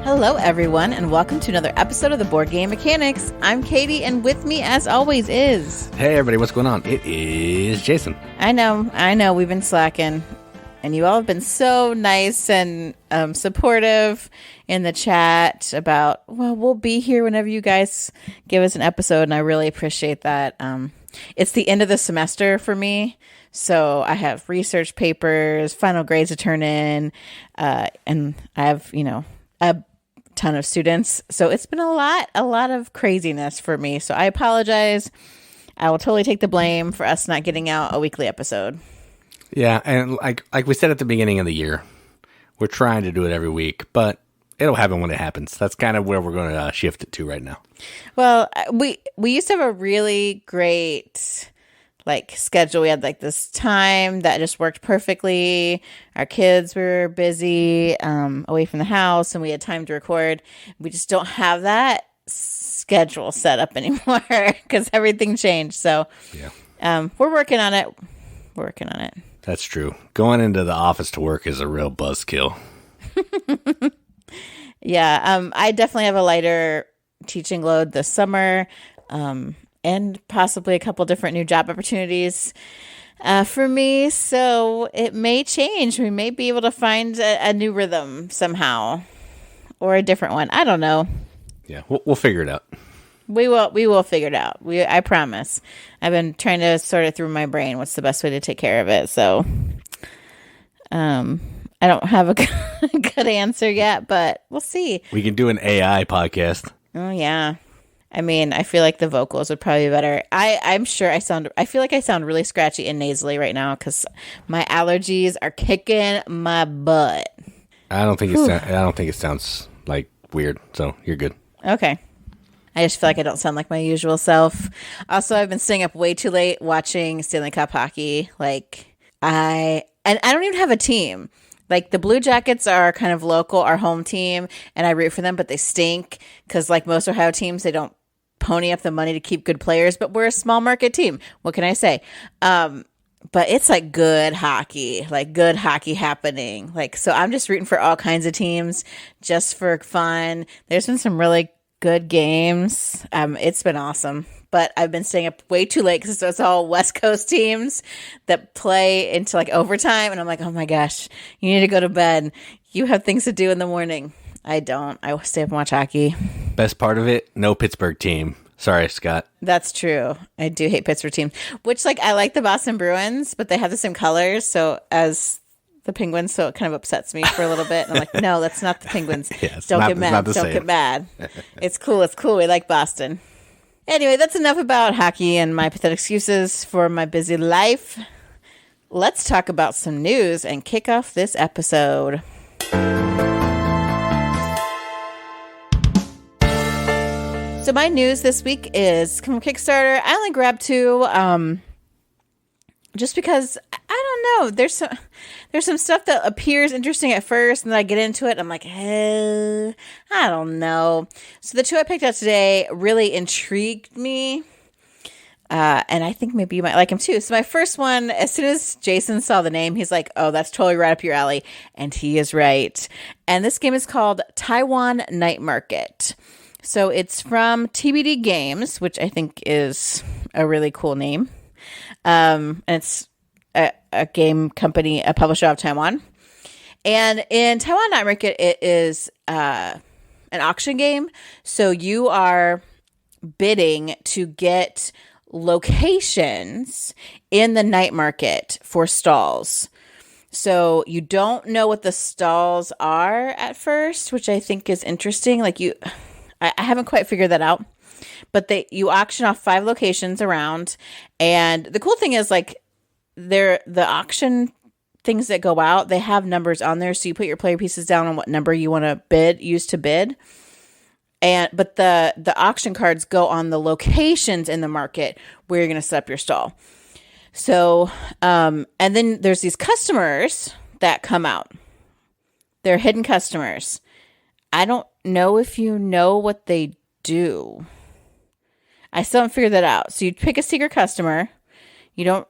Hello, everyone, and welcome to another episode of the Board Game Mechanics. I'm Katie, and with me, as always, is... Hey, everybody, what's going on? It is Jason. I know, we've been slacking, and you all have been so nice and supportive in the chat about, well, we'll be here whenever you guys give us an episode, and I really appreciate that. It's the end of the semester for me, so I have research papers, final grades to turn in, and I have, a ton of students. So it's been a lot of craziness for me. So I apologize. I will totally take the blame for us not getting out a weekly episode. Yeah, and like we said at the beginning of the year, we're trying to do it every week, but it'll happen when it happens. That's kind of where we're going to shift it to right now. Well, we used to have a really great schedule. We had this time that just worked perfectly. Our kids were busy away from the house, and we had time to record. We just don't have that schedule set up anymore because everything changed. So yeah, we're working on it. That's true. Going into the office to work is a real buzzkill. Yeah, I definitely have a lighter teaching load this summer. And possibly a couple different new job opportunities for me. So it may change. We may be able to find a new rhythm somehow or a different one. I don't know. Yeah, we'll figure it out. We will figure it out. I promise. I've been trying to sort it through my brain. What's the best way to take care of it? So I don't have a good answer yet, but we'll see. We can do an AI podcast. Oh, yeah. I mean, I feel like the vocals would probably be better. I'm sure I feel like I sound really scratchy and nasally right now because my allergies are kicking my butt. I don't think it sounds weird, so you're good. Okay. I just feel like I don't sound like my usual self. Also, I've been staying up way too late watching Stanley Cup hockey. I don't even have a team. The Blue Jackets are kind of local, our home team, and I root for them, but they stink because most Ohio teams, they don't pony up the money to keep good players, but we're a small market team. What can I say? But it's good hockey happening. So I'm just rooting for all kinds of teams just for fun. There's been some really good games. It's been awesome. But I've been staying up way too late because it's all West Coast teams that play into overtime. And I'm like, oh my gosh, you need to go to bed. You have things to do in the morning. I don't. I stay up and watch hockey. Best part of it, no Pittsburgh team. Sorry, Scott. That's true. I do hate Pittsburgh teams. Which, I like the Boston Bruins, but they have the same colors. So as the Penguins, so it kind of upsets me for a little bit. And I'm like, no, that's not the Penguins. Don't get mad. Don't get mad. It's cool. It's cool. We like Boston. Anyway, that's enough about hockey and my pathetic excuses for my busy life. Let's talk about some news and kick off this episode. So my news this week is from Kickstarter. I only grabbed two, just because I don't know. There's some stuff that appears interesting at first, and then I get into it, and I'm like, I don't know. So the two I picked out today really intrigued me, and I think maybe you might like them too. So my first one, as soon as Jason saw the name, he's like, "Oh, that's totally right up your alley," and he is right. And this game is called Taiwan Night Market. So it's from TBD Games, which I think is a really cool name. And it's a game company, a publisher of Taiwan. And in Taiwan Night Market, it is an auction game. So you are bidding to get locations in the night market for stalls. So you don't know what the stalls are at first, which I think is interesting. I haven't quite figured that out, but you auction off 5 locations around, and the cool thing is the auction things that go out, they have numbers on there, so you put your player pieces down on what number you want to use to bid, but the auction cards go on the locations in the market where you're going to set up your stall. So, and then there's these customers that come out. They're hidden customers. I don't know if you know what they do. I still haven't figured that out. So you pick a secret customer. You don't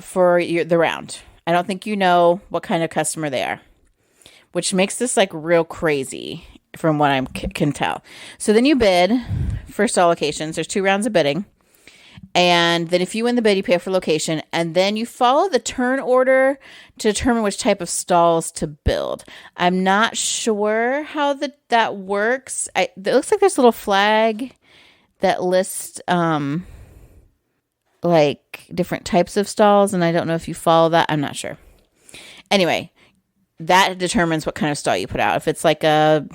for the round. I don't think you know what kind of customer they are, which makes this like real crazy. from what I can tell. So then you bid for stall locations. There's 2 rounds of bidding. And then if you win the bid, you pay for location. And then you follow the turn order to determine which type of stalls to build. I'm not sure how that works. It looks like there's a little flag that lists like different types of stalls. And I don't know if you follow that. I'm not sure. Anyway, that determines what kind of stall you put out. If it's like a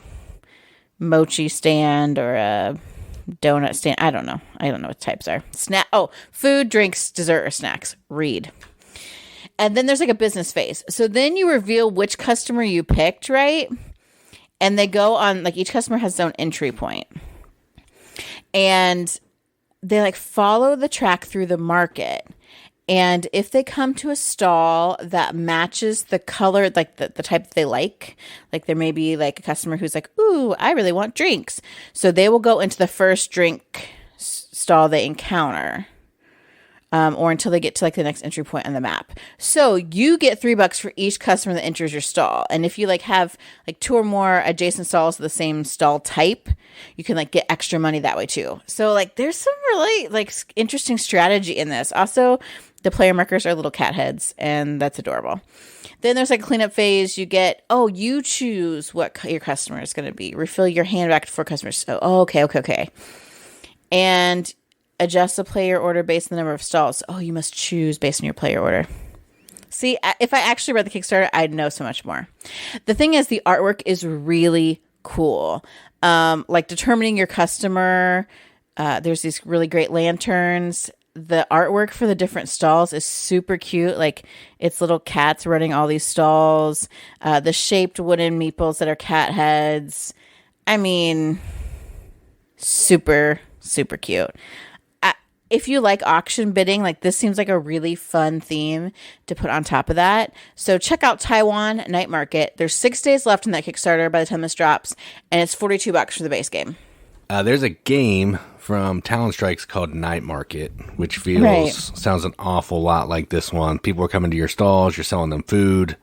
mochi stand or a donut stand, I don't know what types are. Food, drinks, dessert, or snacks. Read. And then there's like a business phase. So then you reveal which customer you picked, right? And they go on, like, each customer has its own entry point. And they like follow the track through the market. And if they come to a stall that matches the color, like the type that they like there may be like a customer who's like, ooh, I really want drinks. So they will go into the first drink stall they encounter, or until they get to like the next entry point on the map. So you get $3 for each customer that enters your stall. And if you like have like 2 or more adjacent stalls of the same stall type, you can like get extra money that way too. So like there's some really like interesting strategy in this. Also, the player markers are little cat heads, and that's adorable. Then there's like a cleanup phase. You get, you choose what your customer is going to be. Refill your hand back to 4 customers. So, okay. And adjust the player order based on the number of stalls. You must choose based on your player order. See, if I actually read the Kickstarter, I'd know so much more. The thing is, the artwork is really cool. Like determining your customer. There's these really great lanterns. The artwork for the different stalls is super cute. Like it's little cats running all these stalls. The shaped wooden meeples that are cat heads. I mean, super, super cute. If you like auction bidding, like this seems like a really fun theme to put on top of that. So check out Taiwan Night Market. There's 6 days left in that Kickstarter by the time this drops, and it's $42 for the base game. There's a game from Talon Strikes called Night Market, which sounds an awful lot like this one. People are coming to your stalls, you're selling them food.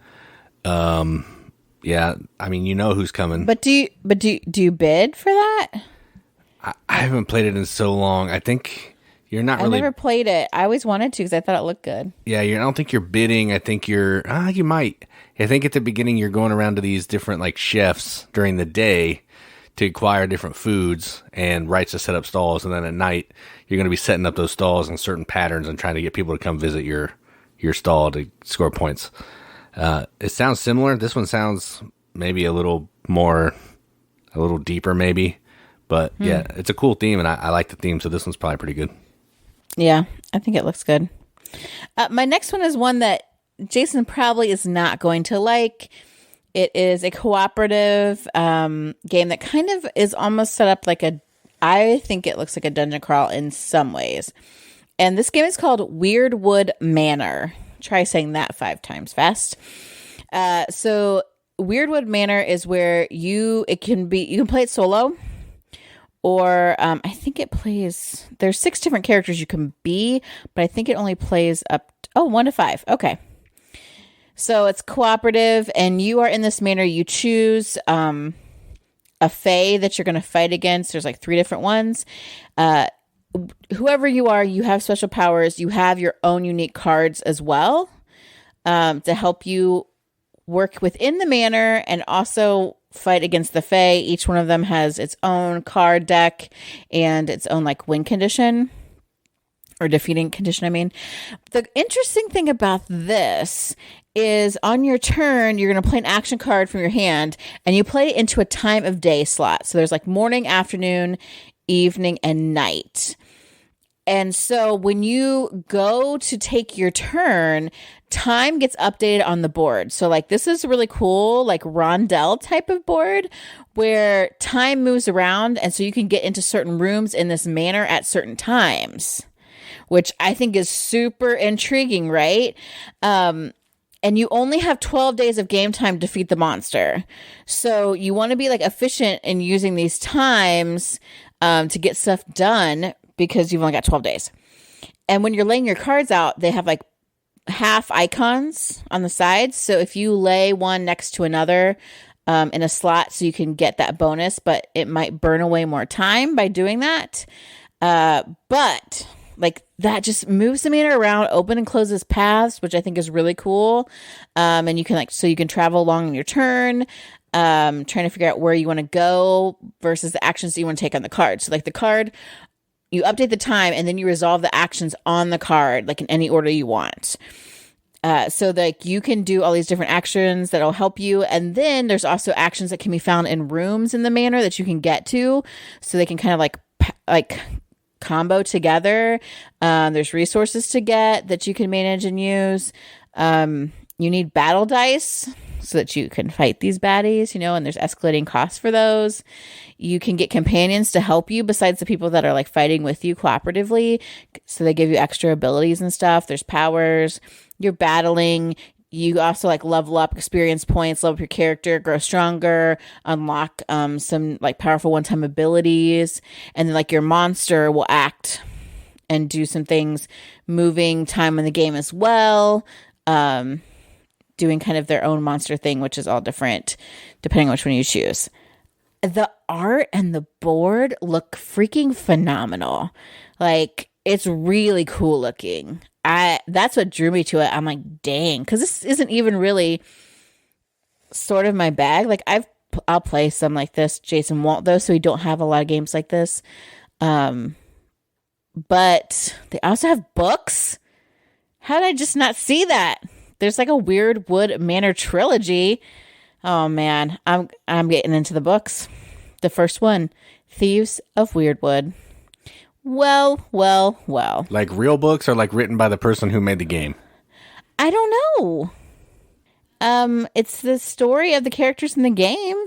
Yeah, I mean, you know who's coming. But do you bid for that? I haven't played it in so long. I think you're not really. I never played it. I always wanted to because I thought it looked good. Yeah, I don't think you're bidding. I think you might. I think at the beginning you're going around to these different like chefs during the day to acquire different foods and rights to set up stalls, and then at night you're going to be setting up those stalls in certain patterns and trying to get people to come visit your stall to score points. It sounds similar. This one sounds maybe a little deeper maybe, but yeah, it's a cool theme, and I like the theme, so this one's probably pretty good. Yeah, I think it looks good. My next one is one that Jason probably is not going to like. It is a cooperative game that kind of is almost set up like I think it looks like a dungeon crawl in some ways. And this game is called Weirdwood Manor. Try saying that 5 times fast. So Weirdwood Manor is where you can play it solo, or I think it plays, there's 6 different characters you can be, but I think it only plays up 1 to 5. Okay. So it's cooperative, and you are in this manor. You choose a fae that you're going to fight against. There's like 3 different ones. Whoever you are, you have special powers. You have your own unique cards as well to help you work within the manor and also fight against the fae. Each one of them has its own card deck and its own like win condition. Or defeating condition, I mean. The interesting thing about this is on your turn, you're going to play an action card from your hand, and you play it into a time of day slot. So there's like morning, afternoon, evening, and night. And so when you go to take your turn, time gets updated on the board. So like this is really cool, like Rondel type of board where time moves around, and so you can get into certain rooms in this manor at certain times, which I think is super intriguing, right? And you only have 12 days of game time to defeat the monster. So you want to be like efficient in using these times to get stuff done because you've only got 12 days. And when you're laying your cards out, they have like half icons on the sides. So if you lay one next to another, in a slot so you can get that bonus, but it might burn away more time by doing that. But like that just moves the Manor around, open and closes paths, which I think is really cool. And you can so you can travel along in your turn, trying to figure out where you want to go versus the actions that you want to take on the card. So like the card, you update the time and then you resolve the actions on the card, like in any order you want. So like you can do all these different actions that'll help you. And then there's also actions that can be found in rooms in the Manor that you can get to. So they can kind of like combo together. There's resources to get that you can manage and use. You need battle dice so that you can fight these baddies, and there's escalating costs for those. You can get companions to help you besides the people that are like fighting with you cooperatively. So they give you extra abilities and stuff. There's powers. You're battling. You also like level up experience points, level up your character, grow stronger, unlock some like powerful one-time abilities. And then like your monster will act and do some things, moving time in the game as well. Doing kind of their own monster thing, which is all different depending on which one you choose. The art and the board look freaking phenomenal. Like, it's really cool looking. That's what drew me to it. I'm like, dang, because this isn't even really sort of my bag. Like, I'll play some like this. Jason won't, though, so we don't have a lot of games like this. But they also have books. How did I just not see that? There's like a Weird Wood Manor trilogy. Oh man, I'm getting into the books. The first one, Thieves of Weirdwood. Well. Like real books or like written by the person who made the game? I don't know. It's the story of the characters in the game.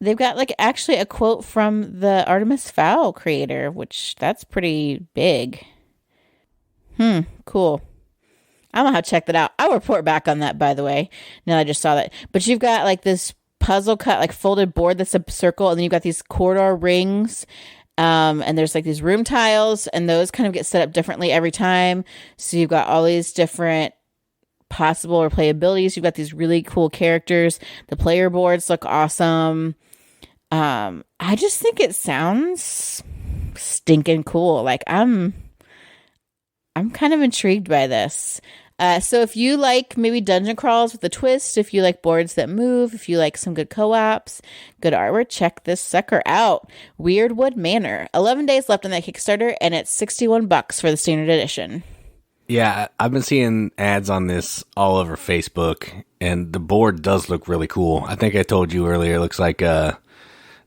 They've got like actually a quote from the Artemis Fowl creator, which that's pretty big. Cool. I'm gonna have to check that out. I'll report back on that, by the way. Now I just saw that. But you've got like this puzzle cut, like folded board that's a circle, and then you've got these corridor rings. And there's like these room tiles, and those kind of get set up differently every time. So you've got all these different possible replayabilities. You've got these really cool characters. The player boards look awesome. I just think it sounds stinking cool. Like I'm kind of intrigued by this. So if you like maybe dungeon crawls with a twist, if you like boards that move, if you like some good co-ops, good artwork, check this sucker out. Weird Wood Manor. 11 days left on that Kickstarter, and it's $61 for the standard edition. Yeah, I've been seeing ads on this all over Facebook, and the board does look really cool. I think I told you earlier, it looks like a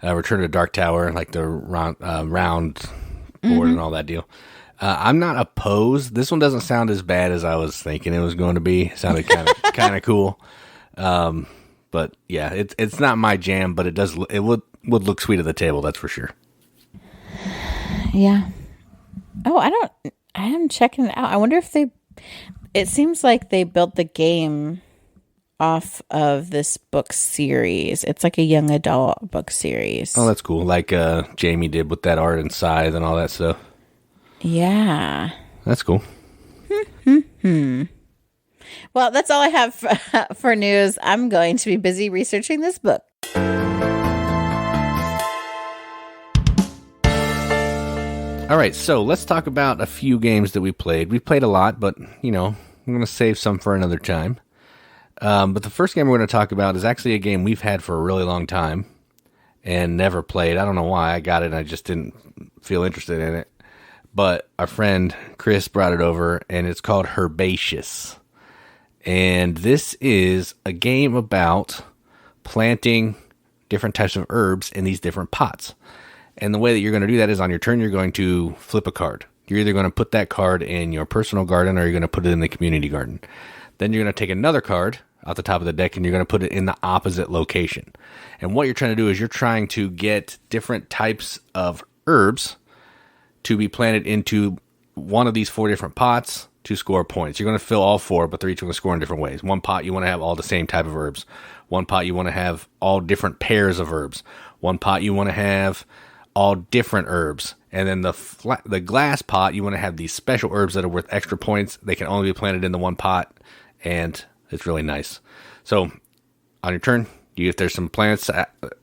Return to Dark Tower, like the round board and all that deal. I'm not opposed. This one doesn't sound as bad as I was thinking it was going to be. It sounded kind of cool. But yeah, it's not my jam, but it would look sweet at the table, that's for sure. Yeah. Oh, I am checking it out. I wonder if it seems like they built the game off of this book series. It's like a young adult book series. Oh, that's cool. Like Jamie did with that art and Scythe and all that stuff. Yeah. That's cool. Well, that's all I have for news. I'm going to be busy researching this book. All right, so let's talk about a few games that we played. We played a lot, but, I'm going to save some for another time. But the first game we're going to talk about is actually a game we've had for a really long time and never played. I don't know why I got it, and I just didn't feel interested in it. But our friend Chris brought it over, and it's called Herbaceous. And this is a game about planting different types of herbs in these different pots. And the way that you're going to do that is on your turn, you're going to flip a card. You're either going to put that card in your personal garden or you're going to put it in the community garden. Then you're going to take another card off the top of the deck and you're going to put it in the opposite location. And what you're trying to do is you're trying to get different types of herbs to be planted into one of these 4 different pots to score points. You're going to fill all 4, but they're each going to score in different ways. One pot, you want to have all the same type of herbs. One pot, you want to have all different pairs of herbs. One pot, you want to have all different herbs. And then the glass pot, you want to have these special herbs that are worth extra points. They can only be planted in the one pot, and it's really nice. So on your turn, If there's some plants,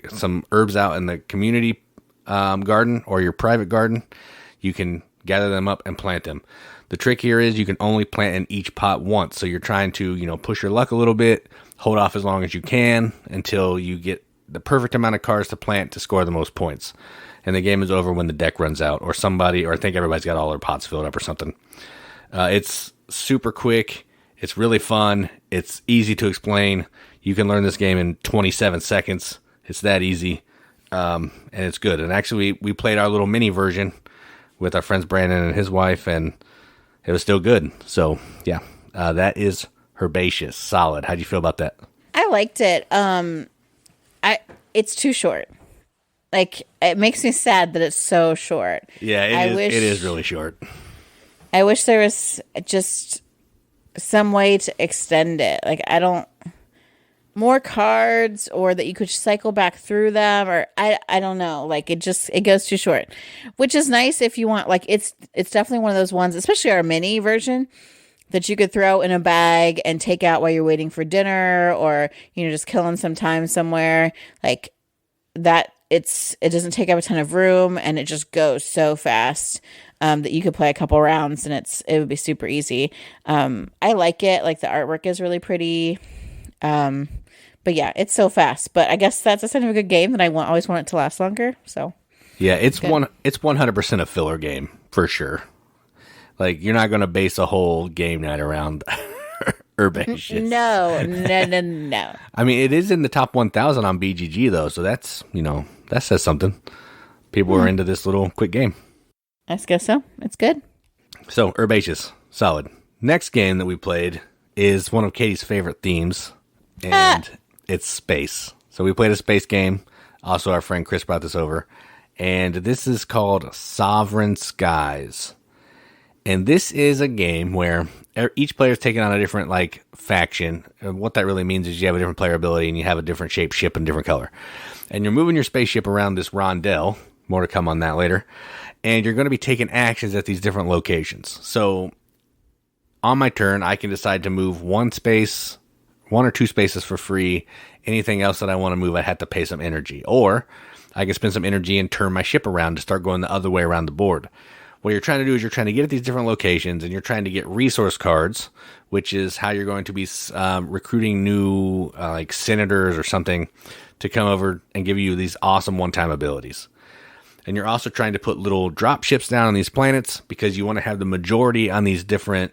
some herbs out in the community garden or your private garden, you can gather them up and plant them. The trick here is you can only plant in each pot once. So you're trying to, push your luck a little bit, hold off as long as you can until you get the perfect amount of cards to plant to score the most points. And the game is over when the deck runs out, or I think everybody's got all their pots filled up or something. It's super quick. It's really fun. It's easy to explain. You can learn this game in 27 seconds. It's that easy. And it's good. And actually, we played our little mini version with our friends Brandon and his wife, and it was still good. So, yeah, that is Herbaceous. Solid. How'd you feel about that? I liked it. It's too short. Like, it makes me sad that it's so short. Yeah, it is really short. I wish there was just some way to extend it. Like, more cards, or that you could cycle back through them, or I don't know. Like, it goes too short, which is nice if you want. Like, it's definitely one of those ones, especially our mini version, that you could throw in a bag and take out while you're waiting for dinner, or just killing some time somewhere. Like that, it doesn't take up a ton of room, and it just goes so fast that you could play a couple rounds and it would be super easy. I like it. Like, the artwork is really pretty. But yeah, it's so fast. But I guess that's a sign of a good game that I always want it to last longer. So yeah, it's 100% a filler game for sure. Like, you're not going to base a whole game night around Herbaceous. No. I mean, it is in the top 1,000 on BGG though, so that's that says something. People are into this little quick game. I guess so. It's good. So Herbaceous, solid. Next game that we played is one of Katie's favorite themes, and it's space. So we played a space game. Also, our friend Chris brought this over, and this is called Sovereign Skies. And this is a game where each player is taking on a different faction. And what that really means is you have a different player ability, and you have a different shaped ship and different color. And you're moving your spaceship around this Rondel. More to come on that later. And you're going to be taking actions at these different locations. So on my turn, I can decide to move one or two spaces for free. Anything else that I want to move, I have to pay some energy. Or I can spend some energy and turn my ship around to start going the other way around the board. What you're trying to do is you're trying to get at these different locations, and you're trying to get resource cards, which is how you're going to be recruiting new senators or something to come over and give you these awesome one-time abilities. And you're also trying to put little drop ships down on these planets because you want to have the majority on these different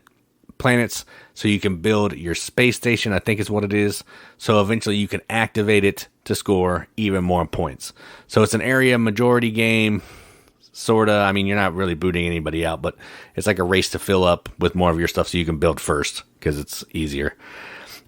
planets so you can build your space station, I think is what it is. So eventually you can activate it to score even more points. So it's an area majority game, sort of. I mean, you're not really booting anybody out, but it's like a race to fill up with more of your stuff so you can build first because it's easier.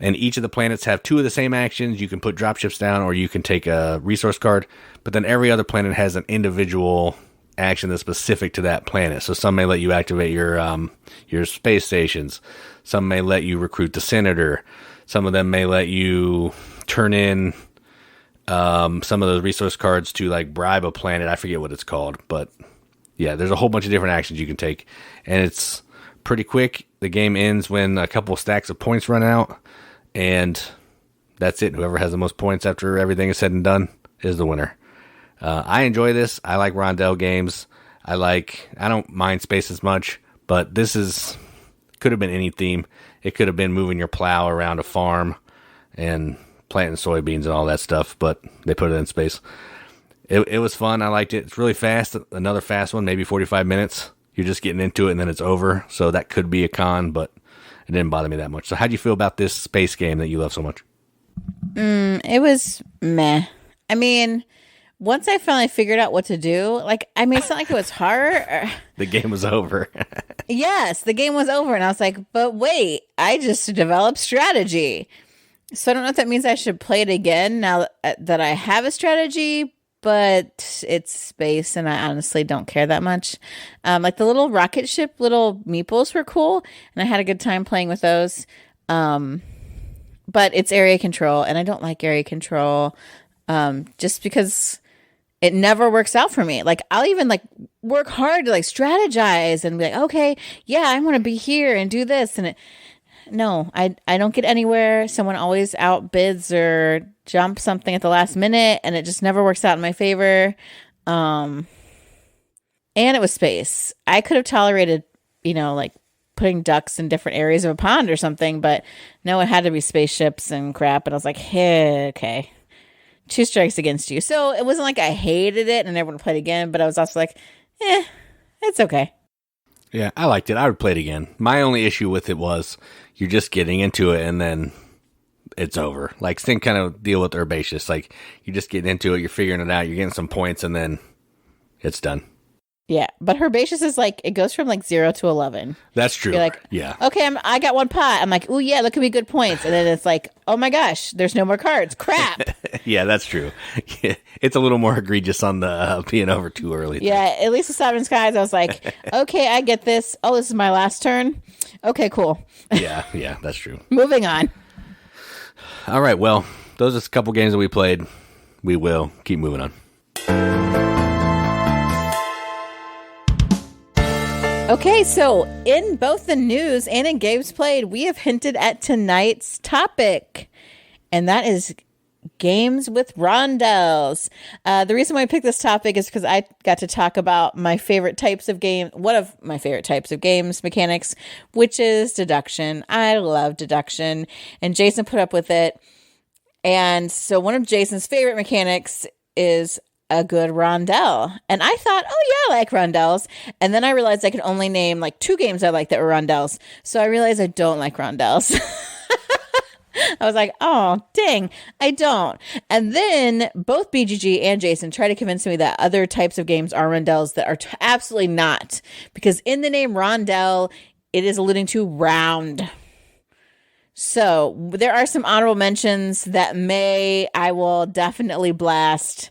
And each of the planets have two of the same actions. You can put dropships down, or you can take a resource card. But then every other planet has an individual action that's specific to that planet. So some may let you activate your space stations. Some may let you recruit the senator. Some of them may let you turn in some of those resource cards to bribe a planet. I forget what it's called, but yeah, there's a whole bunch of different actions you can take, and it's pretty quick. The game ends when a couple stacks of points run out. And that's it. Whoever has the most points after everything is said and done is the winner. I enjoy this. I like Rondel games. I don't mind space as much, but this could have been any theme. It could have been moving your plow around a farm and planting soybeans and all that stuff, but they put it in space. It was fun. I liked it. It's really fast. Another fast one, maybe 45 minutes. You're just getting into it and then it's over. So that could be a con, but it didn't bother me that much. So how'd you feel about this space game that you love so much? It was meh. I mean, once I finally figured out what to do, it's not like it was hard. The game was over. Yes, the game was over. And I was like, but wait, I just developed strategy. So I don't know if that means I should play it again now that I have a strategy, but it's space and I honestly don't care that much. The little rocket ship, little meeples were cool and I had a good time playing with those. But it's area control and I don't like area control just because it never works out for me. I'll even work hard to strategize and be like, okay, yeah, I want to be here and do this. And no, I don't get anywhere. Someone always outbids or jump something at the last minute, and it just never works out in my favor. And it was space. I could have tolerated, like putting ducks in different areas of a pond or something, but no, it had to be spaceships and crap. And I was like, hey, okay, 2 strikes against you. So it wasn't like I hated it and never would play it again, but I was also like, it's okay. Yeah, I liked it. I would play it again. My only issue with it was you're just getting into it and then it's over. Like, same kind of deal with Herbaceous. Like, you're just getting into it, you're figuring it out, you're getting some points, and then it's done. Yeah, but Herbaceous is like, it goes from like 0 to 11. That's true. You're like, yeah. Okay, I got 1 pot. I'm like, oh yeah, look at me, good points. And then it's like, oh my gosh, there's no more cards. Crap. Yeah, that's true. Yeah, it's a little more egregious on the being over too early. Yeah, at least with Seven Skies, I was like, okay, I get this. Oh, this is my last turn. Okay, cool. Yeah, that's true. Moving on. All right, well, those are a couple games that we played. We will keep moving on. Okay, so in both the news and in games played, we have hinted at tonight's topic, and that is games with rondels. The reason why I picked this topic is because I got to talk about my favorite types of game, one of my favorite types of games mechanics, which is deduction. I love deduction, and Jason put up with it. And so one of Jason's favorite mechanics is a good rondel. And I thought, oh yeah, I like rondels. And then I realized I could only name like 2 games I like that were rondels. So I realized I don't like rondels. I was like, oh, dang, I don't. And then both BGG and Jason tried to convince me that other types of games are rondels that are absolutely not. Because in the name rondel, it is alluding to round. So there are some honorable mentions that I will definitely blast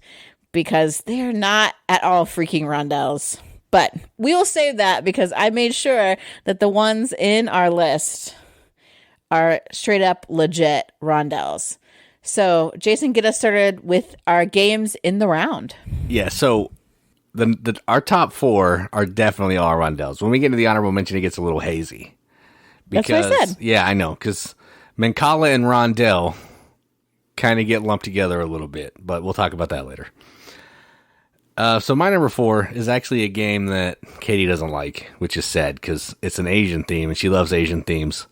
because they're not at all freaking rondels. But we will save that because I made sure that the ones in our list are straight up legit rondels. So Jason, get us started with our games in the round. Yeah, so our top 4 are definitely all rondels. When we get into the honorable mention, it gets a little hazy. That's what I said. Yeah, I know, because Mancala and Rondel kind of get lumped together a little bit, but we'll talk about that later. So my number 4 is actually a game that Katie doesn't like, which is sad because it's an Asian theme and she loves Asian themes.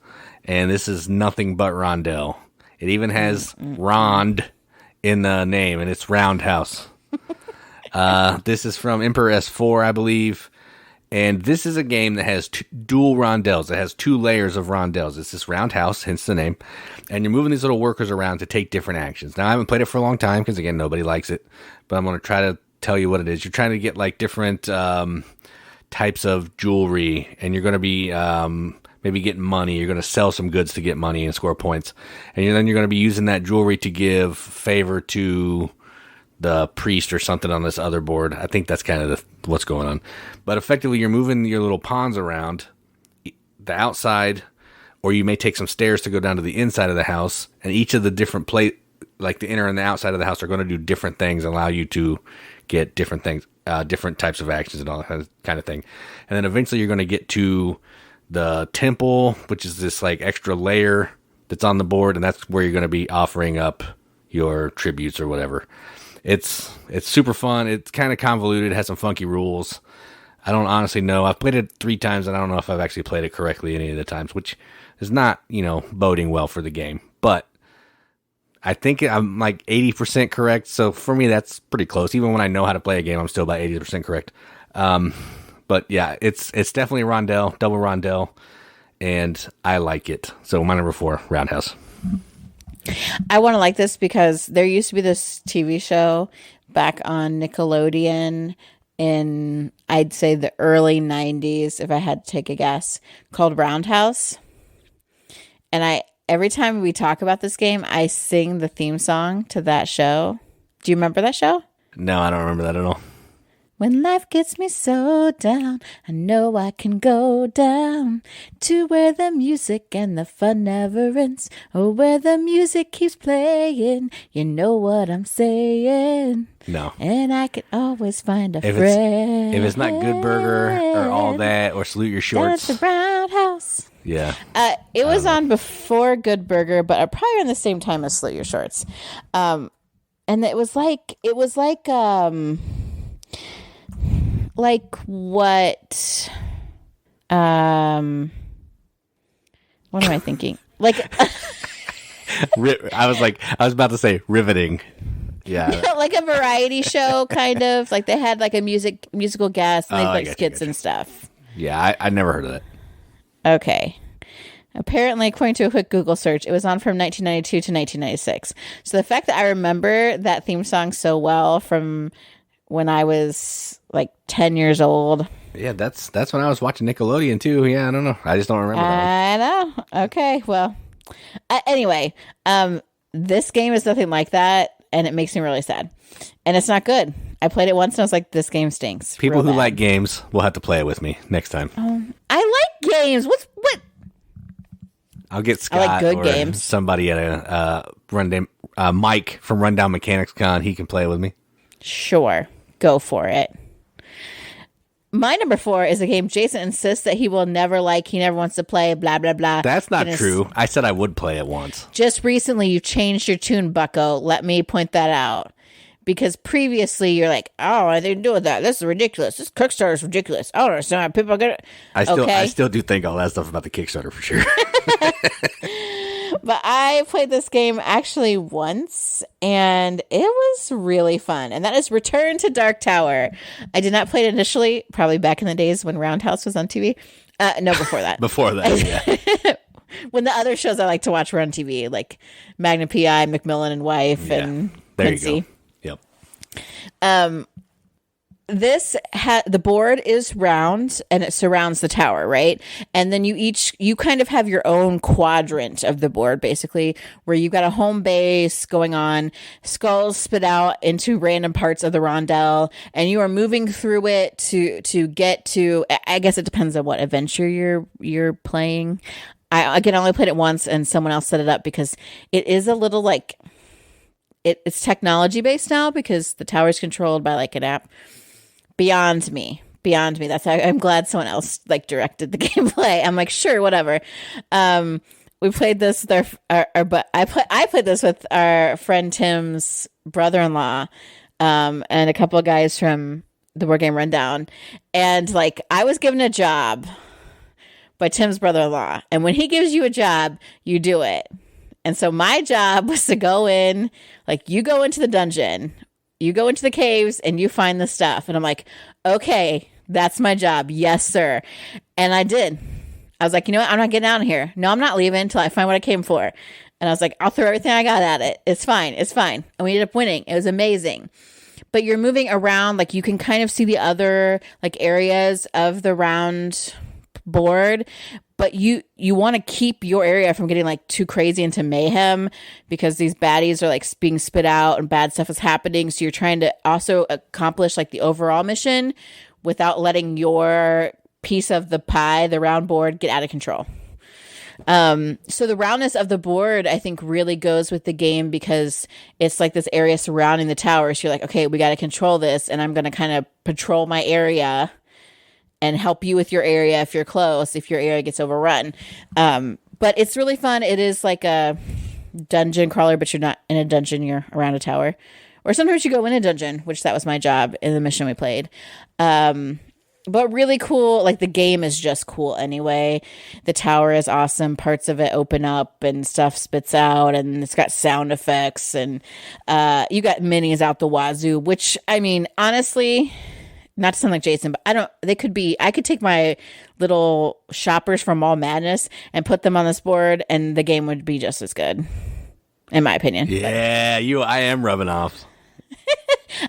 And this is nothing but Rondel. It even has Rond in the name, and it's Roundhouse. This is from Emperor S4, I believe. And this is a game that has dual rondels. It has 2 layers of rondels. It's this roundhouse, hence the name. And you're moving these little workers around to take different actions. Now, I haven't played it for a long time because, again, nobody likes it. But I'm going to try to tell you what it is. You're trying to get, like, different types of jewelry. And you're going to be maybe getting money. You're going to sell some goods to get money and score points. And then you're going to be using that jewelry to give favor to the priest or something on this other board. I think that's kind of what's going on. But effectively, you're moving your little pawns around the outside, or you may take some stairs to go down to the inside of the house, and each of the different like the inner and the outside of the house, are going to do different things and allow you to get different things, different types of actions and all that kind of thing. And then eventually you're going to get to the temple, which is this like extra layer that's on the board, and that's where you're going to be offering up your tributes or whatever. It's super fun. It's kind of convoluted. It has some funky rules. I don't honestly know. I've played it 3 times, and I don't know if I've actually played it correctly any of the times, which is not, boding well for the game. But I think I'm like 80% correct. So for me, that's pretty close. Even when I know how to play a game, I'm still about 80% correct. But yeah, it's definitely a rondel, double rondel, and I like it. So my number 4, Roundhouse. I want to like this because there used to be this TV show back on Nickelodeon in, I'd say, the early 90s, if I had to take a guess, called Roundhouse. And every time we talk about this game, I sing the theme song to that show. Do you remember that show? No, I don't remember that at all. When life gets me so down, I know I can go down to where the music and the fun never ends. Oh, where the music keeps playing. You know what I'm saying? No. And I can always find a friend. If it's not Good Burger or All That or Salute Your Shorts. That's the Roundhouse. Yeah. It was on before Good Burger, but probably around the same time as Slit Your Shorts. And it was like what what am I thinking? Like I was about to say riveting. Yeah. Like a variety show, kind of. Like they had like a musical guest and they'd like skits and stuff. Yeah, I never heard of it. Okay. Apparently, according to a quick Google search, it was on from 1992 to 1996. So the fact that I remember that theme song so well from when I was like 10 years old. Yeah, that's when I was watching Nickelodeon too. Yeah, I don't know. I just don't remember that one. I know. Okay, well. Anyway, this game is nothing like that, and it makes me really sad. And it's not good. I played it once, and I was like, this game stinks. People who like games will have to play it with me next time. I like games. What? I'll get Scott I like good or games. Somebody at a Rundown, Mike from Rundown Mechanics Con. He can play it with me. Sure. Go for it. My number 4 is a game Jason insists that he will never like. He never wants to play, blah, blah, blah. That's not true. I said I would play it once. Just recently, you changed your tune, bucko. Let me point that out. Because previously, you're like, oh, I didn't do that. This is ridiculous. This Kickstarter is ridiculous. I don't understand how people are going to... I still do think all that stuff about the Kickstarter for sure. But I played this game actually once, and it was really fun. And that is Return to Dark Tower. I did not play it initially, probably back in the days when Roundhouse was on TV. No, before that. Before that, yeah. When the other shows I like to watch were on TV, like Magnum P.I., McMillan and Wife, and there Quincy. You go. Yep. The board is round and it surrounds the tower, right? And then you kind of have your own quadrant of the board, basically, where you've got a home base going on, skulls spit out into random parts of the rondel, and you are moving through it to get to, I guess it depends on what adventure you're playing. I only played it once, and someone else set it up because it is a little like, it's technology based now because the tower is controlled by like an app. Beyond me. That's how I'm glad someone else like directed the gameplay. I'm like, sure, whatever. We played this with I played this with our friend Tim's brother-in-law, and a couple of guys from the Board Game Rundown. And like, I was given a job by Tim's brother-in-law, and when he gives you a job, you do it. And so my job was to go in, like, you go into the dungeon. You go into the caves and you find the stuff. And I'm like, okay, that's my job. Yes, sir. And I did. I was like, you know what? I'm not getting out of here. No, I'm not leaving until I find what I came for. And I was like, I'll throw everything I got at it. It's fine. And we ended up winning. It was amazing. But you're moving around. Like, you can kind of see the other like areas of the round board. But you want to keep your area from getting like too crazy into mayhem because these baddies are like being spit out and bad stuff is happening. So you're trying to also accomplish like the overall mission without letting your piece of the pie, the round board, get out of control. So the roundness of the board, I think, really goes with the game because it's like this area surrounding the tower. So you're like, okay, we got to control this, and I'm going to kind of patrol my area and help you with your area if you're close, if your area gets overrun. But it's really fun. It is like a dungeon crawler, but you're not in a dungeon, you're around a tower. Or sometimes you go in a dungeon, which that was my job in the mission we played. But really cool. Like, the game is just cool anyway. The tower is awesome. Parts of it open up and stuff spits out, and it's got sound effects, and you got minis out the wazoo, which, I mean, honestly, not to sound like Jason, but I could take my little shoppers from Mall Madness and put them on this board, and the game would be just as good, in my opinion. Yeah, I am rubbing off.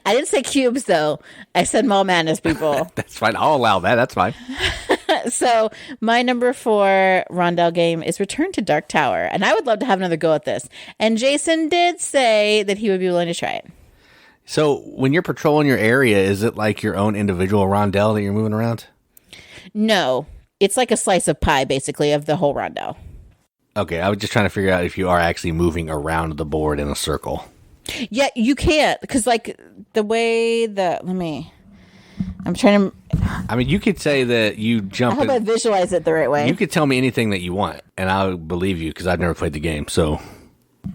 I didn't say cubes, though. I said Mall Madness, people. That's fine. I'll allow that. That's fine. So my number 4 Rondel game is Return to Dark Tower, and I would love to have another go at this. And Jason did say that he would be willing to try it. So when you're patrolling your area, is it like your own individual rondel that you're moving around? No. It's like a slice of pie, basically, of the whole rondel. Okay, I was just trying to figure out if you are actually moving around the board in a circle. Yeah, you can't, because like the way I'm trying to, I mean, you could say that you I jump hope I visualize it the right way. You could tell me anything that you want, and I'll believe you because I've never played the game. So,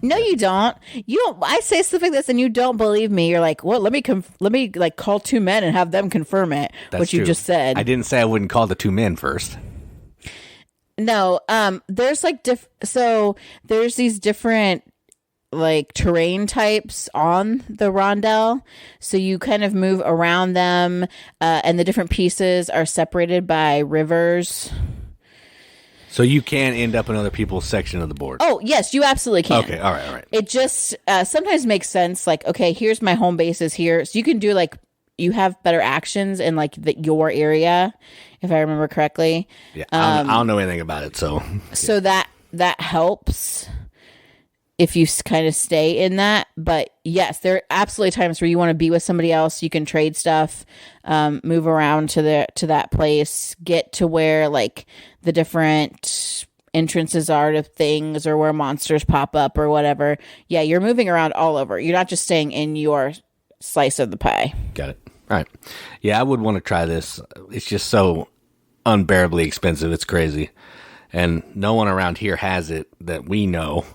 no, you don't. You don't. I say stuff like this, and you don't believe me. You're like, "Well, let me like call two men and have them confirm it." That's what you true. just said. I didn't say I wouldn't call the two men first. No, there's like so there's these different like terrain types on the Rondel, so you kind of move around them, and the different pieces are separated by rivers. So you can end up in other people's section of the board. Oh yes, you absolutely can. Okay, all right. It just sometimes makes sense. Like, okay, here's my home bases here, so you can do like you have better actions in like your area, if I remember correctly. Yeah, I don't know anything about it, so so that helps if you kind of stay in that. But yes, there are absolutely times where you want to be with somebody else. You can trade stuff, move around to that place, get to where like the different entrances are to things or where monsters pop up or whatever. Yeah, you're moving around all over. You're not just staying in your slice of the pie. Got it. All right. Yeah, I would want to try this. It's just so unbearably expensive. It's crazy. And no one around here has it that we know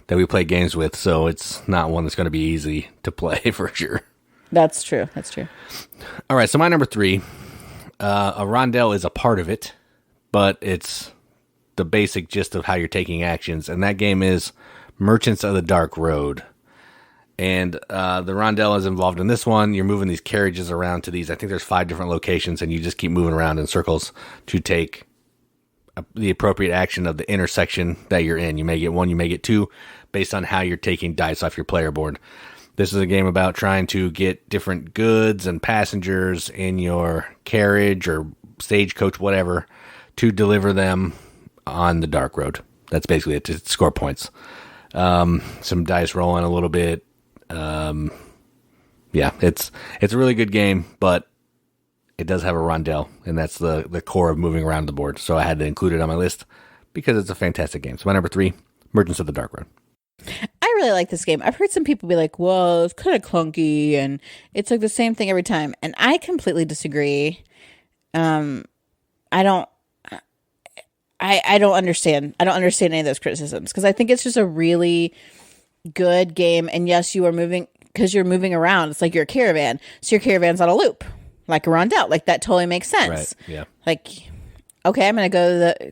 that we play games with, so it's not one that's going to be easy to play for sure. That's true. That's true. All right, so my number 3, a Rondel is a part of it, but it's the basic gist of how you're taking actions, and that game is Merchants of the Dark Road. And the Rondel is involved in this one. You're moving these carriages around to these, I think there's 5 different locations, and you just keep moving around in circles to take the appropriate action of the intersection that you're in. You may get 1, you may get 2, based on how you're taking dice off your player board. This is a game about trying to get different goods and passengers in your carriage or stagecoach, whatever, to deliver them on the dark road. That's basically it, to score points. Some dice rolling a little bit. Yeah, it's a really good game, but it does have a Rondel, and that's the core of moving around the board. So I had to include it on my list because it's a fantastic game. So my number 3, Merchants of the Dark Road. I really like this game. I've heard some people be like, well, it's kind of clunky and it's like the same thing every time. And I completely disagree. I don't understand. I don't understand any of those criticisms because I think it's just a really good game. And yes, you are moving because you're moving around. It's like you're a caravan. So your caravan's on a loop, like a Rondel. Like that totally makes sense. Right. Yeah. Like, okay, I'm going to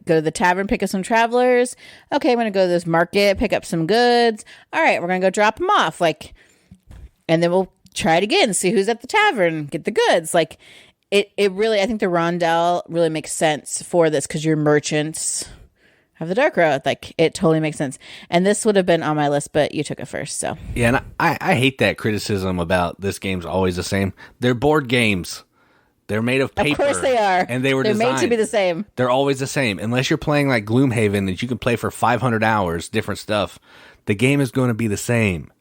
go to the tavern, pick up some travelers. Okay, I'm going to go to this market, pick up some goods. All right, we're going to go drop them off. Like, and then we'll try it again, see who's at the tavern, get the goods. Like, it really, I think the Rondel really makes sense for this because you're merchants of the Dark Road. Like, it totally makes sense. And this would have been on my list, but you took it first, so. Yeah, and I hate that criticism about this game's always the same. They're board games. They're made of paper. Of course they are. And they're made to be the same. They're always the same. Unless you're playing like Gloomhaven that you can play for 500 hours, different stuff. The game is going to be the same.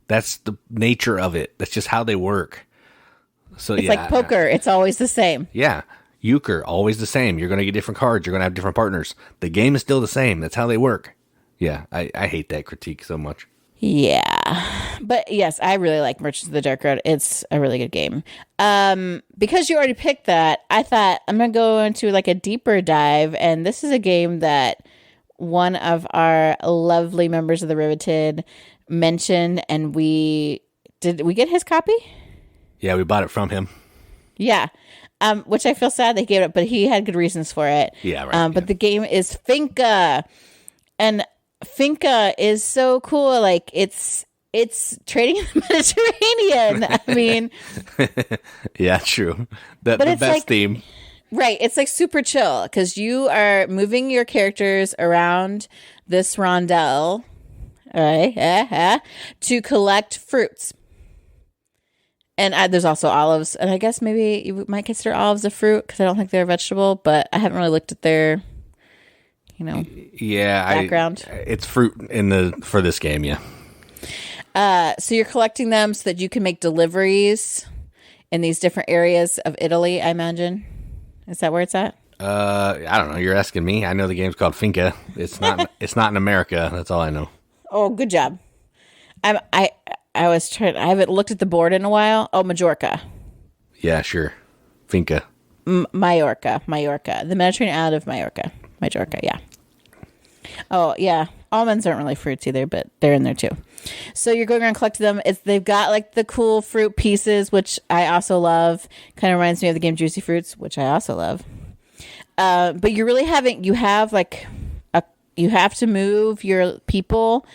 That's the nature of it. That's just how they work. So it's like poker. It's always the same. Yeah. Euchre, always the same. You're going to get different cards. You're going to have different partners. The game is still the same. That's how they work. Yeah. I hate that critique so much. Yeah. But yes, I really like Merchants of the Dark Road. It's a really good game. Because you already picked that, I thought I'm going to go into like a deeper dive. And this is a game that one of our lovely members of the Riveted mentioned. And did we get his copy? Yeah, we bought it from him. Yeah. Which I feel sad they gave it, but he had good reasons for it. Yeah, right. But the game is Finca. And Finca is so cool. Like it's trading in the Mediterranean. I mean, yeah, true. The best like, theme, right? It's like super chill because you are moving your characters around this Rondel, right? To collect fruits. And there's also olives, and I guess maybe you might consider olives a fruit because I don't think they're a vegetable. But I haven't really looked at their background. It's fruit for this game, yeah. So you're collecting them so that you can make deliveries in these different areas of Italy, I imagine. Is that where it's at? I don't know. You're asking me. I know the game's called Finca. It's not. It's not in America. That's all I know. Oh, good job. I was trying. I haven't looked at the board in a while. Oh, Majorca. Yeah, sure. Finca. Majorca, the Mediterranean island of Majorca. Yeah. Oh yeah, almonds aren't really fruits either, but they're in there too. So you're going around collecting them. They've got like the cool fruit pieces, which I also love. Kind of reminds me of the game Juicy Fruits, which I also love. But you really you have to move your people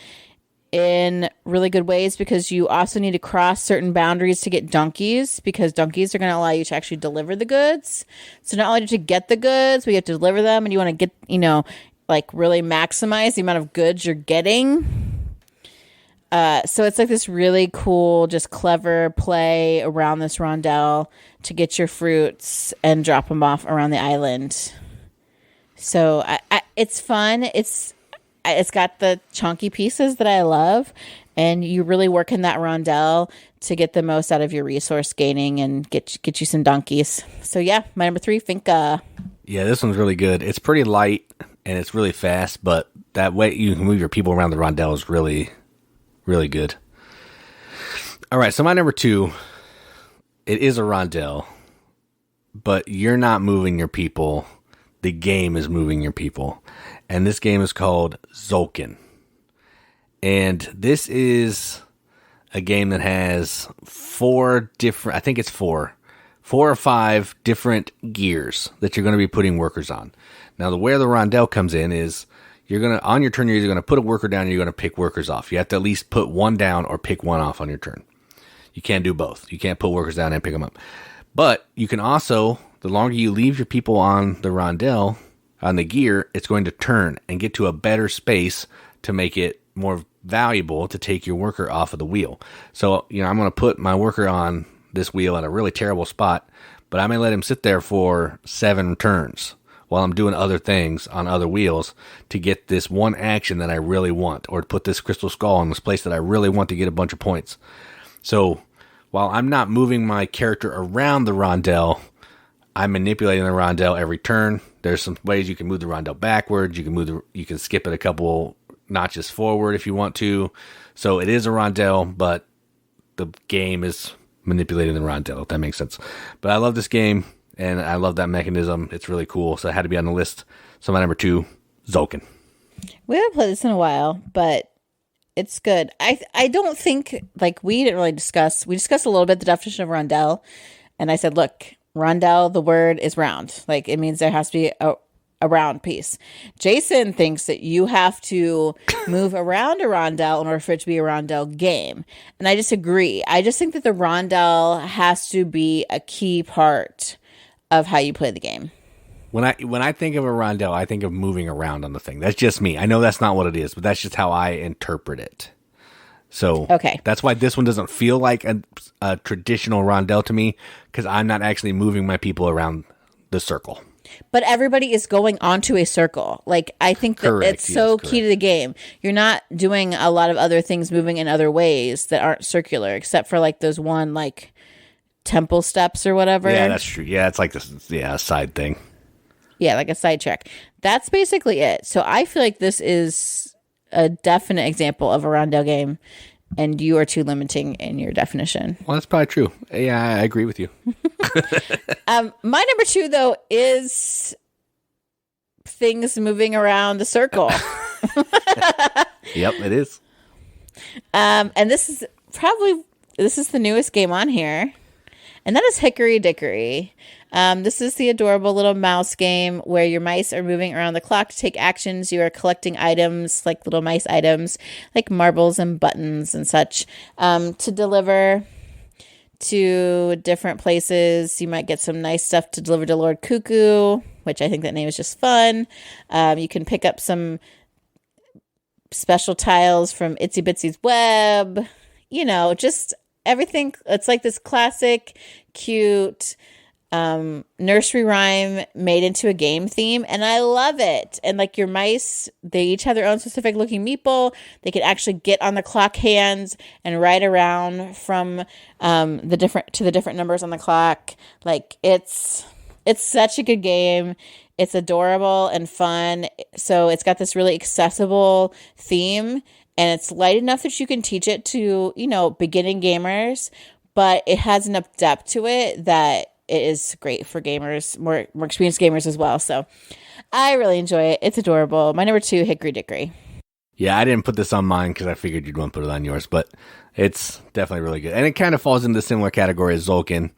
in really good ways, because you also need to cross certain boundaries to get donkeys, because donkeys are going to allow you to actually deliver the goods. So not only to get the goods, but you have to deliver them, and you want to get, like really maximize the amount of goods you're getting. So it's like this really cool, just clever play around this rondel to get your fruits and drop them off around the island. So it's fun. It's got the chunky pieces that I love, and you really work in that rondel to get the most out of your resource gaining and get you some donkeys. So yeah, my number 3, Finca. Yeah, this one's really good. It's pretty light and it's really fast, but that way you can move your people around the rondel is really, really good. All right, so my number 2, it is a rondel, but you're not moving your people. The game is moving your people. And this game is called Tzolk'in. And this is a game that has 4 or 5 different gears that you're going to be putting workers on. Now, where the rondel comes in is on your turn, you're either going to put a worker down or you're going to pick workers off. You have to at least put one down or pick one off on your turn. You can't do both. You can't put workers down and pick them up. But you can also, the longer you leave your people on the rondel, on the gear, it's going to turn and get to a better space to make it more valuable to take your worker off of the wheel. So, I'm going to put my worker on this wheel at a really terrible spot, but I may let him sit there for 7 turns while I'm doing other things on other wheels to get this one action that I really want, or to put this crystal skull in this place that I really want to get a bunch of points. So while I'm not moving my character around the rondel, I'm manipulating the rondel every turn. There's some ways you can move the rondel backwards. You can skip it a couple notches forward if you want to. So it is a rondel, but the game is manipulating the rondel, if that makes sense. But I love this game, and I love that mechanism. It's really cool, so it had to be on the list. So my number 2, Tzolk'in. We haven't played this in a while, but it's good. I don't think, we didn't really discuss. We discussed a little bit the definition of rondel, and I said, look, rondel, the word is round. It means there has to be a round piece. Jason thinks that you have to move around a rondel in order for it to be a rondel game. And I disagree. I just think that the rondel has to be a key part of how you play the game. When I think of a rondel, I think of moving around on the thing. That's just me. I know that's not what it is, but that's just how I interpret it. So okay. That's why this one doesn't feel like a traditional rondel to me, because I'm not actually moving my people around the circle. But everybody is going onto a circle. I think that it's so key to the game. You're not doing a lot of other things moving in other ways that aren't circular, except for those one temple steps or whatever. Yeah, that's true. Yeah, it's a side thing. Yeah, like a side track. That's basically it. So I feel like this is a definite example of a rondel game, and you are too limiting in your definition. Well, that's probably true. Yeah, I agree with you. My number 2, though, is things moving around a circle. Yep, it is. And this is the newest game on here, and that is Hickory Dickory. This is the adorable little mouse game where your mice are moving around the clock to take actions. You are collecting items, little mice items, like marbles and buttons and such, to deliver to different places. You might get some nice stuff to deliver to Lord Cuckoo, which I think that name is just fun. You can pick up some special tiles from Itsy Bitsy's web. Just everything. It's this classic, cute nursery rhyme made into a game theme, and I love it. And your mice, they each have their own specific looking meeple. They can actually get on the clock hands and ride around from the different numbers on the clock. It's such a good game. It's adorable and fun. So it's got this really accessible theme, and it's light enough that you can teach it to beginning gamers, but it has enough depth to it that it is great for gamers, more experienced gamers as well. So I really enjoy it. It's adorable. My number 2, Hickory Dickory. Yeah, I didn't put this on mine because I figured you'd want to put it on yours, but it's definitely really good. And it kind of falls into the similar category as Tzolk'in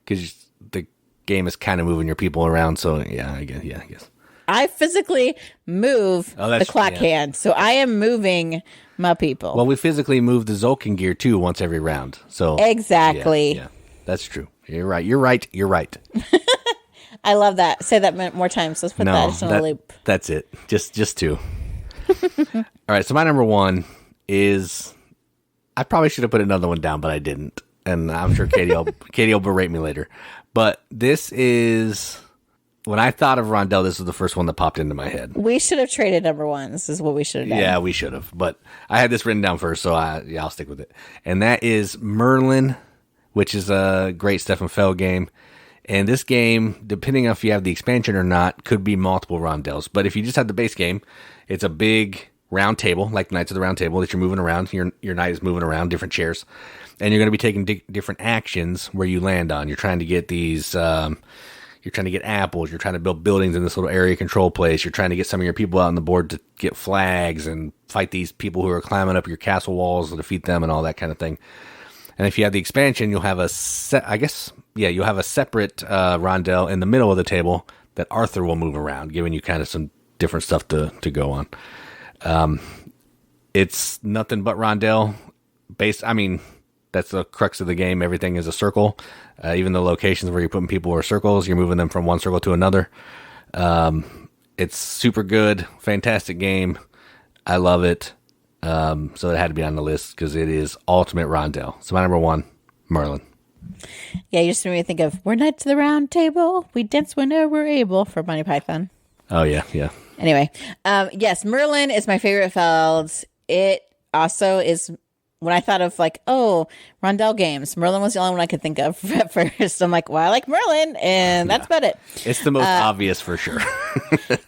because the game is kind of moving your people around. So, yeah, I guess. I physically move the clock hand, so I am moving my people. Well, we physically move the Tzolk'in gear, too, once every round. So exactly. Yeah, that's true. You're right. I love that. Say that more times. Let's put that in a loop. That's it. Just 2. All right, so my number 1 is... I probably should have put another one down, but I didn't. And I'm sure Katie will berate me later. But this is... When I thought of Rondel, this was the first one that popped into my head. We should have traded number 1. This is what we should have done. Yeah, we should have. But I had this written down first, so I'll stick with it. And that is Merlin, which is a great Stefan Feld game. And this game, depending on if you have the expansion or not, could be multiple Rondels. But if you just have the base game, it's a big round table, like Knights of the Round Table, that you're moving around. Your knight is moving around, different chairs. And you're going to be taking different actions where you land on. You're trying to get these... You're trying to get apples. You're trying to build buildings in this little area control place. You're trying to get some of your people out on the board to get flags and fight these people who are climbing up your castle walls and defeat them and all that kind of thing. And if you have the expansion, you'll have you'll have a separate rondel in the middle of the table that Arthur will move around, giving you kind of some different stuff to go on. It's nothing but rondel based. I mean, that's the crux of the game. Everything is a circle. Even the locations where you're putting people are circles. You're moving them from one circle to another. It's super good. Fantastic game. I love it. So it had to be on the list because it is ultimate rondel. So my number 1, Merlin. Yeah, you just made me think of We're Knights of the Round Table. We dance whenever we're able from Monty Python. Oh, yeah. Anyway, yes, Merlin is my favorite Feld. It also is... When I thought of Rondel games, Merlin was the only one I could think of at first. I'm like, well, I like Merlin, and that's about it. It's the most obvious for sure.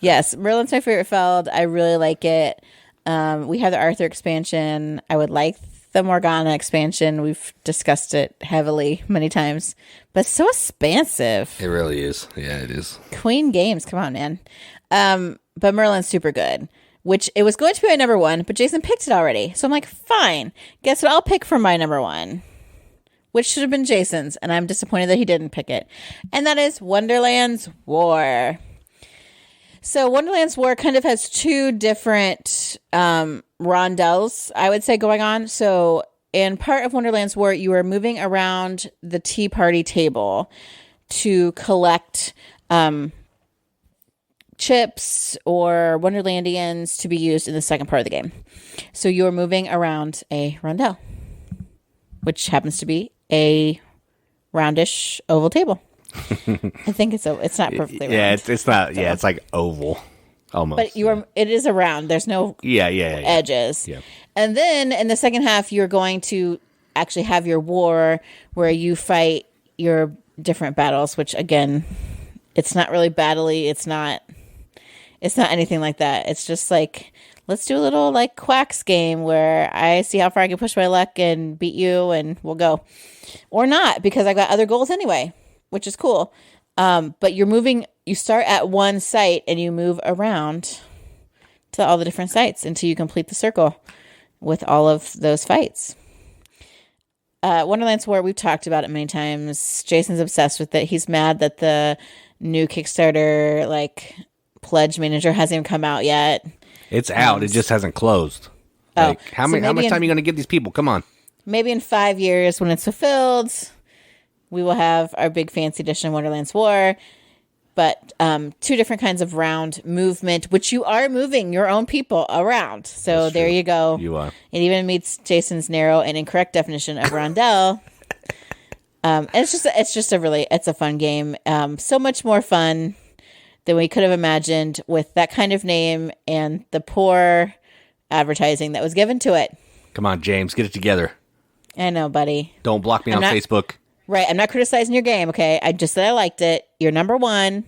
Yes, Merlin's my favorite Feld. I really like it. We have the Arthur expansion. I would like the Morgana expansion. We've discussed it heavily many times, but it's so expansive. It really is. Yeah, it is. Queen Games, come on, man. But Merlin's super good. Which it was going to be my number 1, but Jason picked it already. So I'm like, fine. Guess what I'll pick for my number 1? Which should have been Jason's, and I'm disappointed that he didn't pick it. And that is Wonderland's War. So Wonderland's War kind of has 2 different rondels, I would say, going on. So in part of Wonderland's War, you are moving around the tea party table to collect... chips or Wonderlandians to be used in the second part of the game. So you're moving around a rondel, which happens to be a roundish oval table. I think it's not perfectly round. Yeah, it's not. So. Yeah, it's like oval almost. But it is a round. There's no edges. Yeah. And then in the second half, you're going to actually have your war where you fight your different battles, which again, it's not really battle-y. It's not anything like that. It's just like, let's do a little quacks game where I see how far I can push my luck and beat you and we'll go. Or not, because I got other goals anyway, which is cool. But you start at one site and you move around to all the different sites until you complete the circle with all of those fights. Wonderland's War, we've talked about it many times. Jason's obsessed with it. He's mad that the new Kickstarter, Pledge Manager hasn't even come out yet. It's out. It just hasn't closed. How much time are you going to give these people? Come on. Maybe in 5 years when it's fulfilled, we will have our big fancy edition of Wonderland's War. But 2 different kinds of round movement, which you are moving your own people around. So there you go. You are. It even meets Jason's narrow and incorrect definition of rondel. And it's a fun game. So much more fun than we could have imagined with that kind of name and the poor advertising that was given to it. Come on, James, get it together. I know, buddy. Don't block me on Facebook. Right, I'm not criticizing your game, okay? I just said I liked it. You're number 1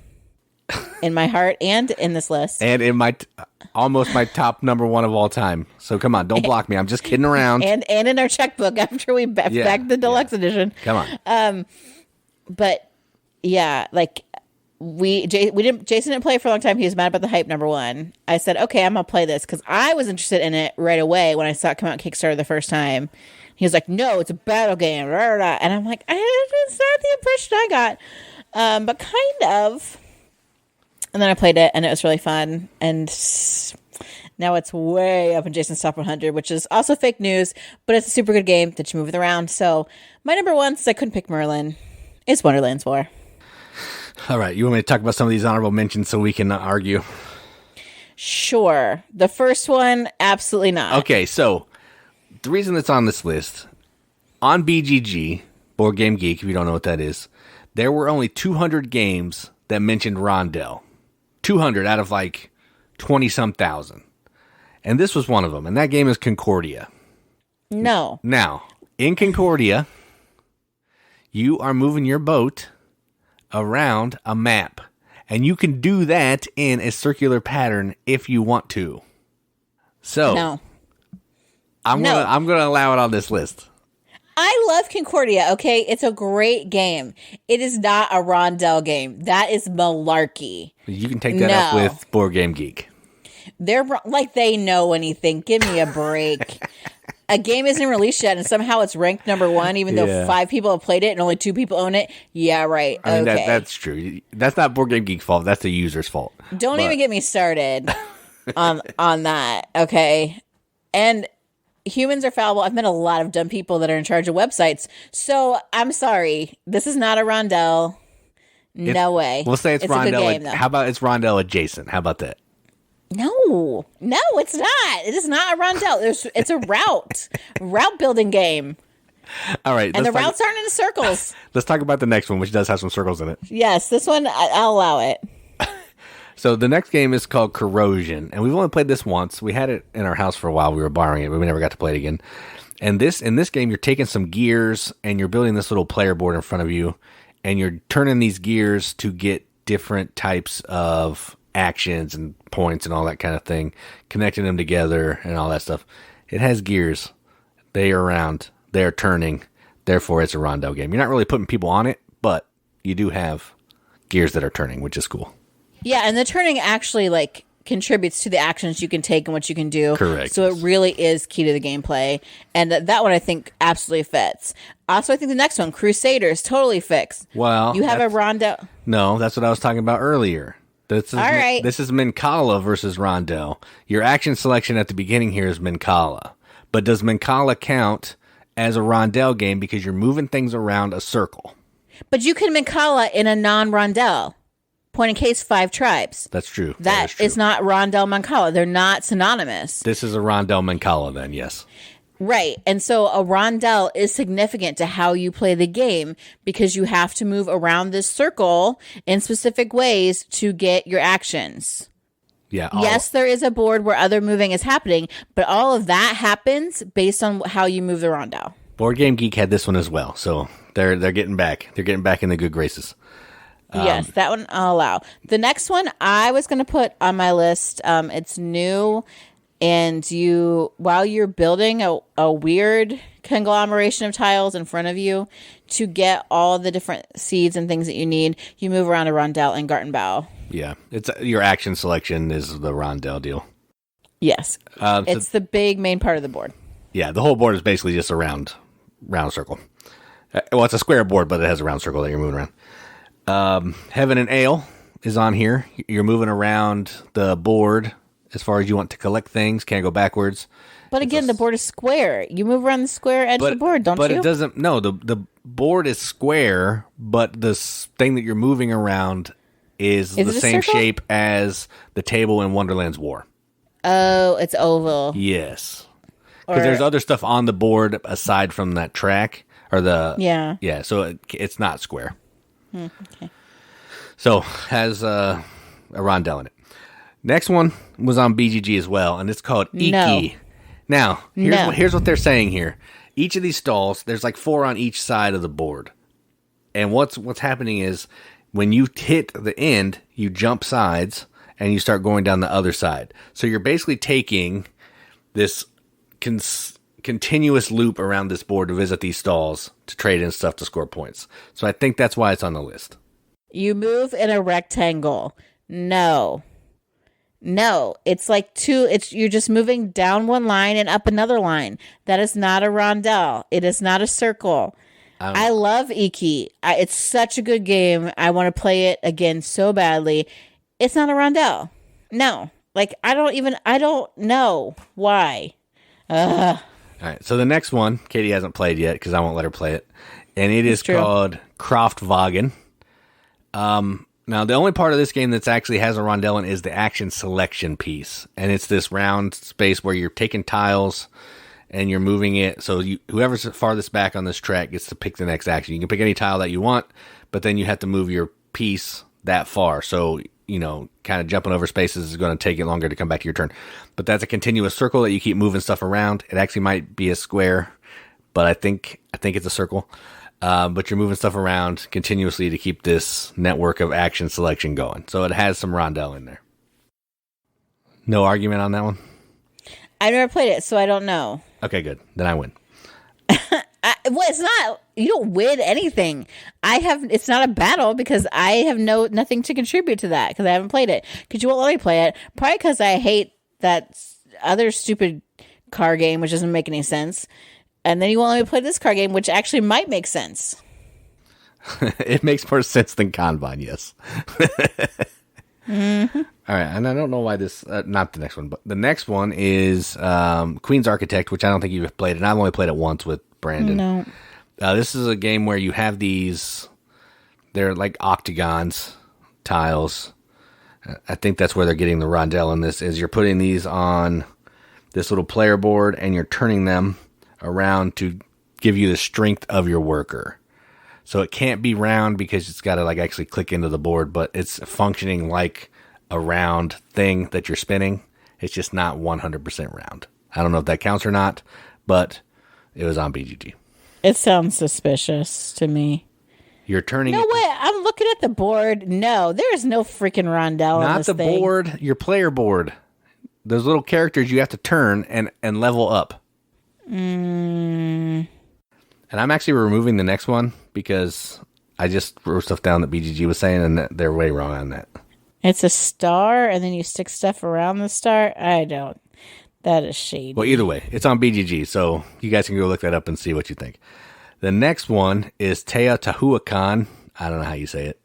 in my heart and in this list. And in my almost my top number 1 of all time. So come on, don't block me. I'm just kidding around. And in our checkbook after we back the deluxe edition. Come on. But yeah, like Jason didn't play for a long time. He was mad about the hype, number one. I said, okay, I'm gonna play this because I was interested in it right away when I saw it come out on Kickstarter the first time. He was like, no, it's a battle game, rah, rah, rah. And I'm like, that's not the impression I got, but kind of. And then I played it, and it was really fun. And now it's way up in Jason's top 100, which is also fake news, but it's a super good game that you move it around. So my number one, since I couldn't pick Merlin, is Wonderland's War. All right, you want me to talk about some of these honorable mentions so we can argue? Sure. The first one, absolutely not. Okay, so the reason that's on this list, on BGG, Board Game Geek, if you don't know what that is, there were only 200 games that mentioned Rondel. 200 out of like 20-some thousand. And this was one of them, and that game is Concordia. No. Now, in Concordia, you are moving your boat around a map. And you can do that in a circular pattern if you want to. So, no. I'm gonna allow it on this list. I love Concordia, okay? It's a great game. It is not a Rondel game. That is malarkey. You can take that up with Board Game Geek. They're like they know anything. Give me a break. A game isn't released yet, and somehow it's ranked number one, even though 5 people have played it and only 2 people own it. Yeah, right. I mean, okay. That's true. That's not Board Game Geek's fault. That's the user's fault. Don't even get me started on that, okay? And humans are fallible. I've met a lot of dumb people that are in charge of websites. So I'm sorry. This is not a Rondel. No way. We'll say it's Rondel. A good game, though. How about it's Rondel adjacent? How about that? No, it's not. It is not a Rondel. It's a route building game. All right. And the routes aren't in circles. Let's talk about the next one, which does have some circles in it. Yes, this one, I'll allow it. So the next game is called Corrosion, and we've only played this once. We had it in our house for a while. We were borrowing it, but we never got to play it again. And in this game, you're taking some gears, and you're building this little player board in front of you, and you're turning these gears to get different types of actions and points and all that kind of thing, connecting them together and all that stuff. It has gears. They are round. They are turning. Therefore, it's a Rondel game. You're not really putting people on it, but you do have gears that are turning, which is cool. Yeah, and the turning actually like contributes to the actions you can take and what you can do. Correct. So it really is key to the gameplay. And that one I think absolutely fits. Also, I think the next one, Crusaders, totally fits. Well, you have a Rondel. No, that's what I was talking about earlier. This is, all right. This is Mancala versus Rondel. Your action selection at the beginning here is Mancala. But does Mancala count as a Rondel game because you're moving things around a circle? But you can Mancala in a non-Rondel. Point in case, 5 tribes. That's true. That is not Rondel Mancala. They're not synonymous. This is a Rondel Mancala then, yes. Right. And so a Rondel is significant to how you play the game because you have to move around this circle in specific ways to get your actions. Yeah. Yes, there is a board where other moving is happening, but all of that happens based on how you move the Rondel. Board Game Geek had this one as well, so they're getting back. They're getting back in the good graces. Yes, that one I'll allow. The next one I was going to put on my list, it's new, and while you're building a weird conglomeration of tiles in front of you to get all the different seeds and things that you need, you move around a Rondel and Gartenbau. Yeah, it's your action selection is the Rondel deal. Yes, it's the big main part of the board. Yeah, the whole board is basically just a round circle. Well, it's a square board, but it has a round circle that you're moving around. Heaven and Ale is on here. You're moving around the board as far as you want to collect things. Can't go backwards. But again, the board is square. You move around the square edge of the board, don't you? But it doesn't. No, the board is square, but the thing that you're moving around is the same shape as the table in Wonderland's War. Oh, it's oval. Yes. Because there's other stuff on the board aside from that track. Yeah, so it's not square. Okay. So has a Rondel in it. Next one was on BGG as well, and it's called Iki. No. Now, here's what they're saying here. Each of these stalls, there's like 4 on each side of the board. And what's happening is when you hit the end, you jump sides and you start going down the other side. So you're basically taking this continuous loop around this board to visit these stalls to trade in stuff to score points. So I think that's why it's on the list. You move in a rectangle. No. No, it's like you're just moving down one line and up another line. That is not a rondel. It is not a circle. I love Iki. It's such a good game. I want to play it again so badly. It's not a rondel. No. Like, I don't know why. All right, so the next one, Katie hasn't played yet because I won't let her play it. And it is called Kraftwagen. Now, the only part of this game that's actually has a rondel in is the action selection piece. And it's this round space where you're taking tiles and you're moving it. So whoever's farthest back on this track gets to pick the next action. You can pick any tile that you want, but then you have to move your piece that far. So, kind of jumping over spaces is going to take it longer to come back to your turn. But that's a continuous circle that you keep moving stuff around. It actually might be a square, but I think it's a circle. But you're moving stuff around continuously to keep this network of action selection going. So it has some rondel in there. No argument on that one? I've never played it, so I don't know. Okay, good. Then I win. Well, it's not. You don't win anything. It's not a battle because I have nothing to contribute to that because I haven't played it. Because you won't let me play it. Probably because I hate that other stupid car game, which doesn't make any sense. And then you won't let me play this card game, which actually might make sense. It makes more sense than Kanban, yes. Mm-hmm. All right, and I don't know why this, not the next one, but the next one is Queen's Architect, which I don't think you've played, and I've only played it once with Brandon. No. This is a game where you have they're like octagons, tiles. I think that's where they're getting the rondel in this, is you're putting these on this little player board, and you're turning them around to give you the strength of your worker. So it can't be round because it's got to actually click into the board, but it's functioning like a round thing that you're spinning. It's just not 100% round. I don't know if that counts or not, but it was on BGG. It sounds suspicious to me. You're turning. No way. I'm looking at the board. No, there is no freaking rondel on this thing. Not the board, your player board. Those little characters you have to turn and level up. And I'm actually removing the next one because I just wrote stuff down that BGG was saying, and they're way wrong on that. It's a star, and then you stick stuff around the star. I don't. That is shady. Well, either way, it's on BGG, so you guys can go look that up and see what you think. The next one is Teotihuacan. I don't know how you say it,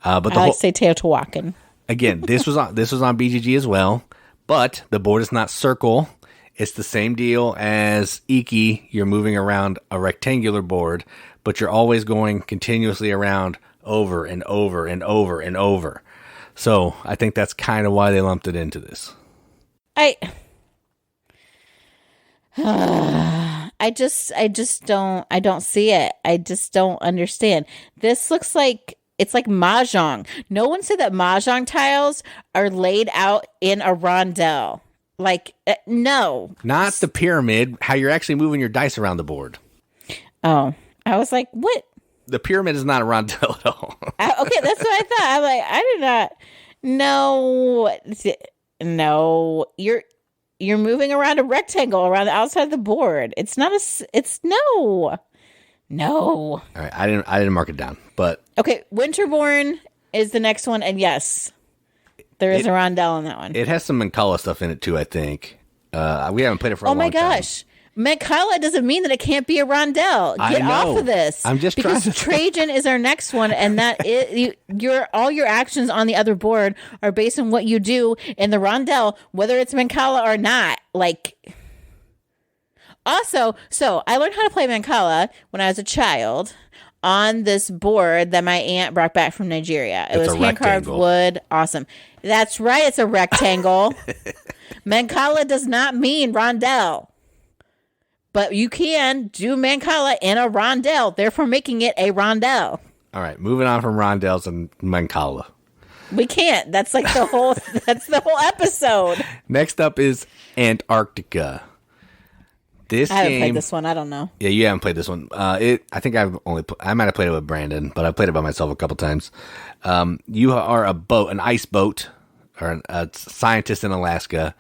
but I like to say Teotihuacan. Again, this was on BGG as well, but the board is not circle. It's the same deal as Iki. You're moving around a rectangular board, but you're always going continuously around over and over and over and over. So I think that's kind of why they lumped it into this. I don't see it. I just don't understand. This looks like it's like mahjong. No one said that mahjong tiles are laid out in a rondel. No. Not the pyramid, how you're actually moving your dice around the board. Oh, I was like, what? The pyramid is not a rondel at all. Okay, that's what I thought. I'm like, I did not. No. You're moving around a rectangle around the outside of the board. It's not it's no. All right, I didn't mark it down, but okay. Winterborne is the next one, and yes, there is a rondel in that one. It has some Mancala stuff in it too, I think. We haven't played it for a long time. Oh my gosh. Mancala doesn't mean that it can't be a rondel. Get off of this. I'm just because trying to... Trajan is our next one, and that all your actions on the other board are based on what you do in the rondel, whether it's Mancala or not. Also, so I learned how to play Mancala when I was a child on this board that my aunt brought back from Nigeria. It was hand-carved wood. Awesome. That's right. It's a rectangle. Mancala does not mean rondel. But you can do Mancala in a rondel, therefore making it a rondel. All right, moving on from rondels and Mancala. We can't. That's the whole episode. Next up is Antarctica. I haven't played this one. I don't know. Yeah, you haven't played this one. I think I might have played it with Brandon, but I've played it by myself a couple times. You are an ice boat, or a scientist in Alaska,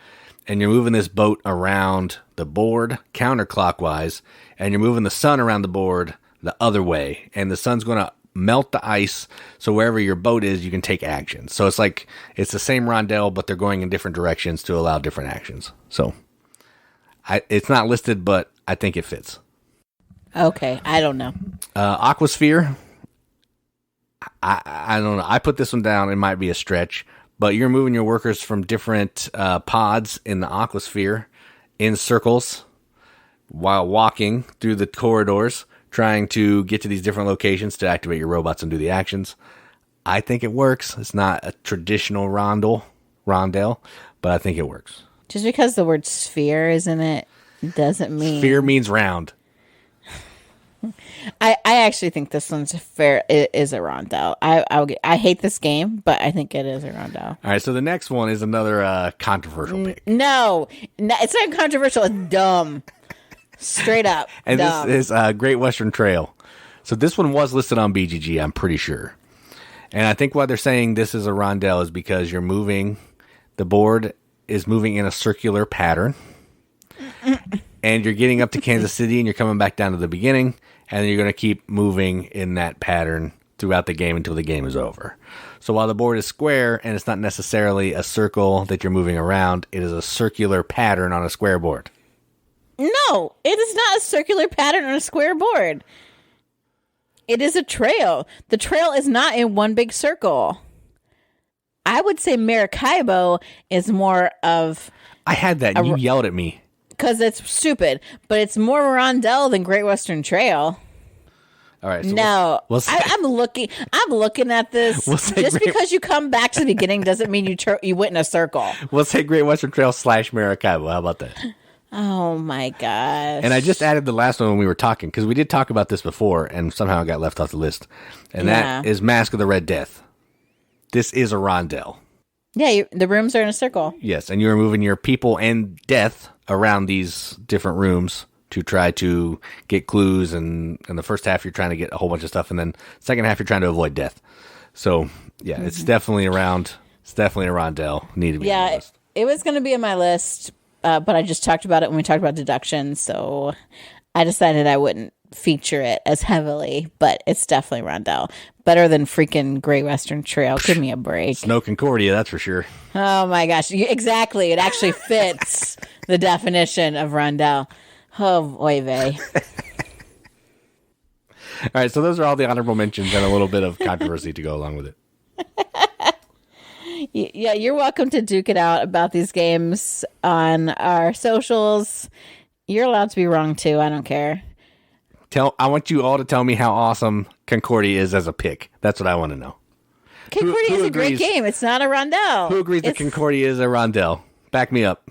and you're moving this boat around the board counterclockwise, and you're moving the sun around the board the other way, and the sun's going to melt the ice so wherever your boat is, you can take action. So it's the same rondel, but they're going in different directions to allow different actions. So it's not listed, but I think it fits. Okay, I don't know. Aquasphere. I don't know. I put this one down. It might be a stretch, but you're moving your workers from different pods in the Aquasphere in circles while walking through the corridors, trying to get to these different locations to activate your robots and do the actions. I think it works. It's not a traditional rondel, but I think it works. Just because the word sphere is in it doesn't mean... Sphere means round. I actually think this one's fair. It is a rondel. I hate this game, but I think it is a rondel. All right, so the next one is another controversial pick. No, it's not controversial. It's dumb. Straight up. And dumb. This is Great Western Trail. So this one was listed on BGG, I'm pretty sure. And I think why they're saying this is a rondel is because you're moving, the board is moving in a circular pattern. And you're getting up to Kansas City and you're coming back down to the beginning, and then you're going to keep moving in that pattern throughout the game until the game is over. So while the board is square and it's not necessarily a circle that you're moving around, it is a circular pattern on a square board. No, it is not a circular pattern on a square board. It is a trail. The trail is not in one big circle. I would say Maracaibo is more of... I had that. You yelled at me. Because it's stupid, but it's more rondel than Great Western Trail. All right. So no, we'll say, I'm looking at this. Just because you come back to the beginning doesn't mean you went in a circle. We'll say Great Western Trail / Maracaibo. How about that? Oh my gosh! And I just added the last one when we were talking, because we did talk about this before, and somehow it got left off the list. And that is Masque of the Red Death. This is a rondel. Yeah, the rooms are in a circle. Yes, and you're moving your people and death around these different rooms to try to get clues, and in the first half you're trying to get a whole bunch of stuff, and then second half you're trying to avoid death. So yeah, it's definitely around. It's definitely a rondel. Need to be on the list. It was going to be on my list, but I just talked about it when we talked about deduction, so I decided I wouldn't feature it as heavily, but it's definitely rondel. Better than freaking Great Western Trail. Give me a break. Snow Concordia, that's for sure. Oh my gosh. Exactly. It actually fits the definition of rondel. Oh, oy vey. All right, so those are all the honorable mentions and a little bit of controversy to go along with it. Yeah, you're welcome to duke it out about these games on our socials. You're allowed to be wrong too. I don't care. I want you all to tell me how awesome Concordia is as a pick. That's what I want to know. Concordia is a great game. It's not a rondel. Who agrees that Concordia is a rondel? Back me up.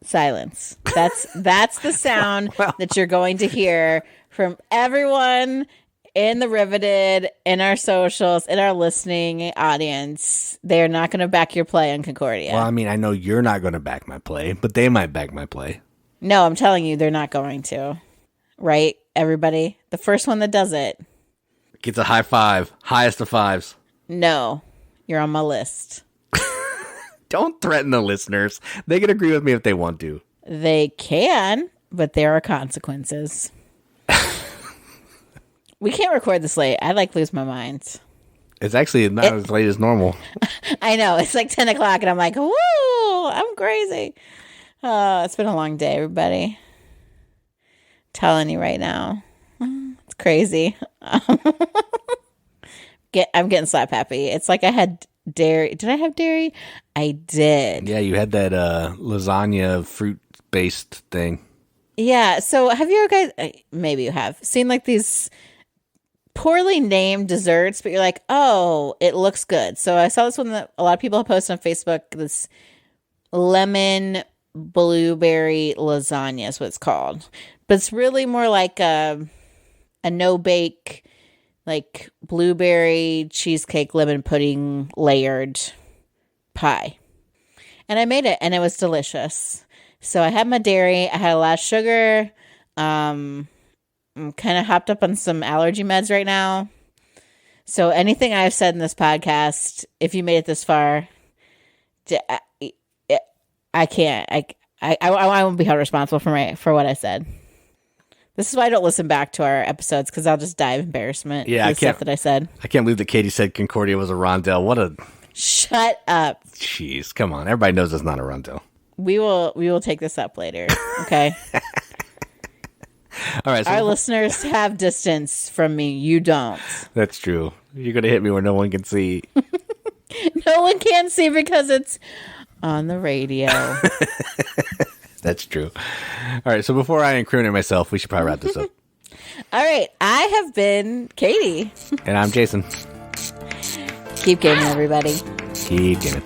Silence. That's the sound that you're going to hear from everyone in the Riveted, in our socials, in our listening audience. They are not going to back your play on Concordia. Well, I mean, I know you're not going to back my play, but they might back my play. No, I'm telling you, they're not going to. Right, everybody? The first one that does it gets a high five. Highest of fives. No, you're on my list. Don't threaten the listeners. They can agree with me if they want to. They can, but there are consequences. We can't record this late. I'd lose my mind. It's actually not as late as normal. I know. It's 10 o'clock and I'm like, woo, I'm crazy. It's been a long day, everybody. Telling you right now. It's crazy. I'm getting slap happy. It's like I had dairy. Did I have dairy? I did. Yeah, you had that lasagna fruit-based thing. Yeah, so have you guys, maybe you have, seen these poorly named desserts, but you're like, oh, it looks good. So I saw this one that a lot of people have posted on Facebook, this lemon blueberry lasagna is what it's called. But it's really more like a no-bake, blueberry cheesecake lemon pudding layered pie. And I made it, and it was delicious. So I had my dairy. I had a lot of sugar. I'm kind of hopped up on some allergy meds right now. So anything I've said in this podcast, if you made it this far, I can't. I won't be held responsible for what I said. This is why I don't listen back to our episodes, because I'll just die of embarrassment. Yeah, for the stuff that I said. I can't believe that Katie said Concordia was a Rondel. What a... Shut up. Jeez, come on. Everybody knows it's not a Rondel. We will take this up later. Okay. All right. So our listeners have distance from me. You don't. That's true. You're going to hit me where no one can see. No one can see because it's on the radio. That's true. All right. So before I incriminate myself, we should probably wrap this up. All right. I have been Katie. And I'm Jason. Keep gaming, everybody. Keep gaming.